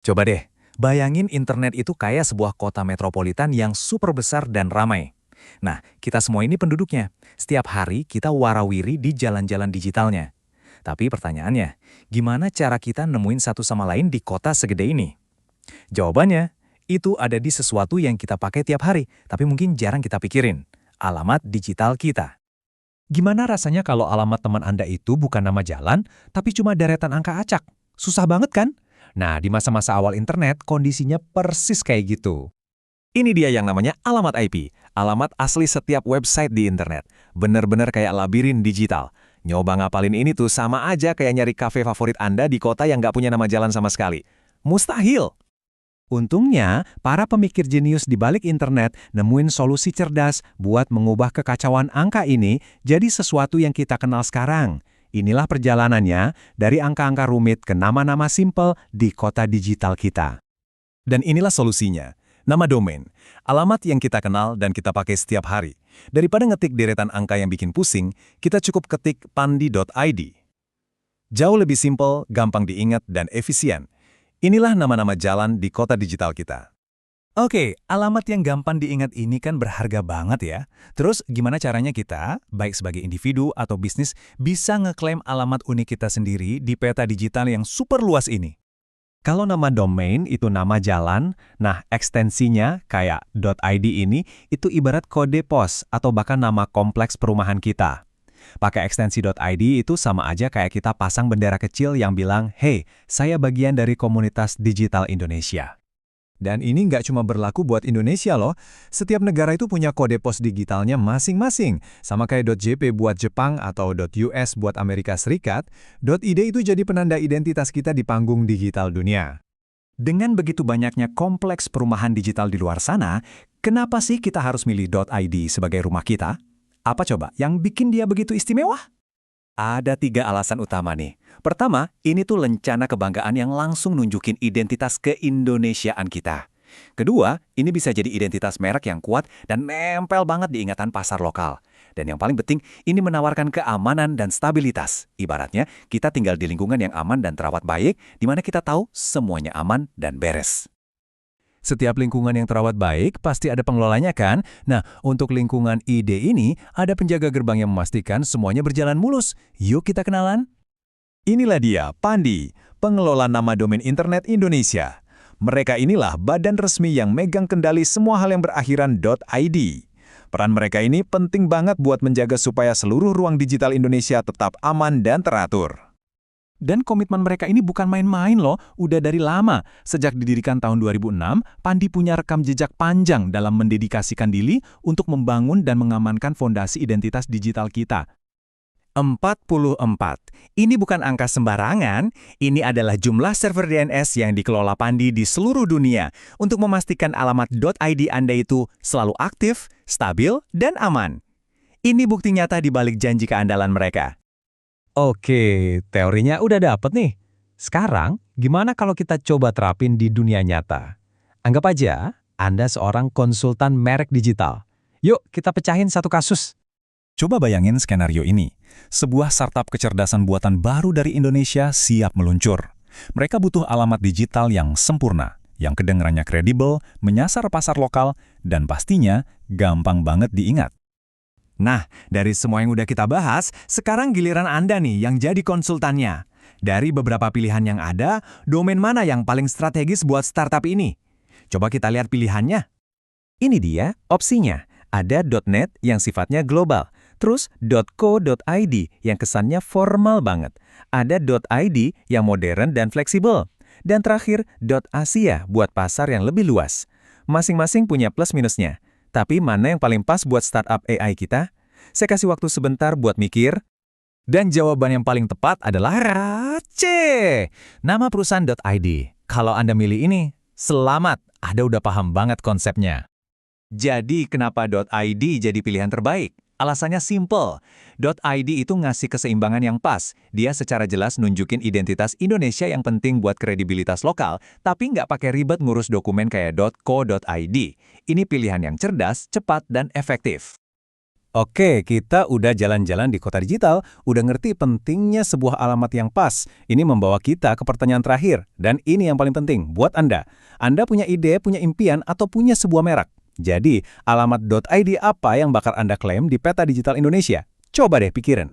Coba deh, bayangin internet itu kayak sebuah kota metropolitan yang super besar dan ramai. Nah, kita semua ini penduduknya. Setiap hari kita warawiri di jalan-jalan digitalnya. Tapi pertanyaannya, gimana cara kita nemuin satu sama lain di kota segede ini? Jawabannya, itu ada di sesuatu yang kita pakai tiap hari, tapi mungkin jarang kita pikirin. Alamat digital kita. Gimana rasanya kalau alamat teman Anda itu bukan nama jalan, tapi cuma deretan angka acak? Susah banget kan? Nah, di masa-masa awal internet, kondisinya persis kayak gitu. Ini dia yang namanya alamat IP, alamat asli setiap website di internet. Bener-bener kayak labirin digital. Nyoba ngapalin ini tuh sama aja kayak nyari kafe favorit Anda di kota yang nggak punya nama jalan sama sekali. Mustahil! Untungnya, para pemikir jenius di balik internet nemuin solusi cerdas buat mengubah kekacauan angka ini jadi sesuatu yang kita kenal sekarang. Inilah perjalanannya dari angka-angka rumit ke nama-nama simpel di kota digital kita. Dan inilah solusinya. Nama domain, alamat yang kita kenal dan kita pakai setiap hari. Daripada ngetik deretan angka yang bikin pusing, kita cukup ketik pandi.id. Jauh lebih simpel, gampang diingat, dan efisien. Inilah nama-nama jalan di kota digital kita. Oke, alamat yang gampang diingat ini kan berharga banget ya. Terus gimana caranya kita, baik sebagai individu atau bisnis, bisa ngeklaim alamat unik kita sendiri di peta digital yang super luas ini? Kalau nama domain itu nama jalan, nah ekstensinya kayak .id ini itu ibarat kode pos atau bahkan nama kompleks perumahan kita. Pakai ekstensi .id itu sama aja kayak kita pasang bendera kecil yang bilang, "Hey, saya bagian dari komunitas digital Indonesia." Dan ini nggak cuma berlaku buat Indonesia loh. Setiap negara itu punya kode pos digitalnya masing-masing. Sama kayak .jp buat Jepang atau .us buat Amerika Serikat, .id itu jadi penanda identitas kita di panggung digital dunia. Dengan begitu banyaknya kompleks perumahan digital di luar sana, kenapa sih kita harus milih .id sebagai rumah kita? Apa coba yang bikin dia begitu istimewa? Ada 3 alasan utama nih. Pertama, ini tuh lencana kebanggaan yang langsung nunjukin identitas keindonesiaan kita. Kedua, ini bisa jadi identitas merek yang kuat dan nempel banget di ingatan pasar lokal. Dan yang paling penting, ini menawarkan keamanan dan stabilitas. Ibaratnya, kita tinggal di lingkungan yang aman dan terawat baik, di mana kita tahu semuanya aman dan beres. Setiap lingkungan yang terawat baik pasti ada pengelolanya kan? Nah, untuk lingkungan ID ini, ada penjaga gerbang yang memastikan semuanya berjalan mulus. Yuk kita kenalan. Inilah dia, Pandi, pengelola nama domain internet Indonesia. Mereka inilah badan resmi yang megang kendali semua hal yang berakhiran .id. Peran mereka ini penting banget buat menjaga supaya seluruh ruang digital Indonesia tetap aman dan teratur. Dan komitmen mereka ini bukan main-main loh, udah dari lama. Sejak didirikan tahun 2006, Pandi punya rekam jejak panjang dalam mendedikasikan diri untuk membangun dan mengamankan fondasi identitas digital kita. 44. Ini bukan angka sembarangan, ini adalah jumlah server DNS yang dikelola Pandi di seluruh dunia untuk memastikan alamat .id Anda itu selalu aktif, stabil, dan aman. Ini bukti nyata di balik janji keandalan mereka. Oke, teorinya udah dapet nih. Sekarang, gimana kalau kita coba terapin di dunia nyata? Anggap aja, Anda seorang konsultan merek digital. Yuk, kita pecahin satu kasus. Coba bayangin skenario ini. Sebuah startup kecerdasan buatan baru dari Indonesia siap meluncur. Mereka butuh alamat digital yang sempurna, yang kedengarannya kredibel, menyasar pasar lokal, dan pastinya gampang banget diingat. Nah, dari semua yang udah kita bahas, sekarang giliran Anda nih yang jadi konsultannya. Dari beberapa pilihan yang ada, domain mana yang paling strategis buat startup ini? Coba kita lihat pilihannya. Ini dia opsinya. Ada .net yang sifatnya global, terus .co.id yang kesannya formal banget. Ada .id yang modern dan fleksibel. Dan terakhir, .asia buat pasar yang lebih luas. Masing-masing punya plus minusnya. Tapi mana yang paling pas buat startup AI kita? Saya kasih waktu sebentar buat mikir. Dan jawaban yang paling tepat adalah C. Nama perusahaan.id. Kalau Anda milih ini, selamat. Anda udah paham banget konsepnya. Jadi kenapa .id jadi pilihan terbaik? Alasannya simple. .id itu ngasih keseimbangan yang pas. Dia secara jelas nunjukin identitas Indonesia yang penting buat kredibilitas lokal, tapi nggak pakai ribet ngurus dokumen kayak .co.id. Ini pilihan yang cerdas, cepat, dan efektif. Oke, kita udah jalan-jalan di kota digital, udah ngerti pentingnya sebuah alamat yang pas. Ini membawa kita ke pertanyaan terakhir, dan ini yang paling penting buat Anda. Anda punya ide, punya impian, atau punya sebuah merek. Jadi, alamat .id apa yang bakal Anda klaim di peta digital Indonesia? Coba deh pikirin.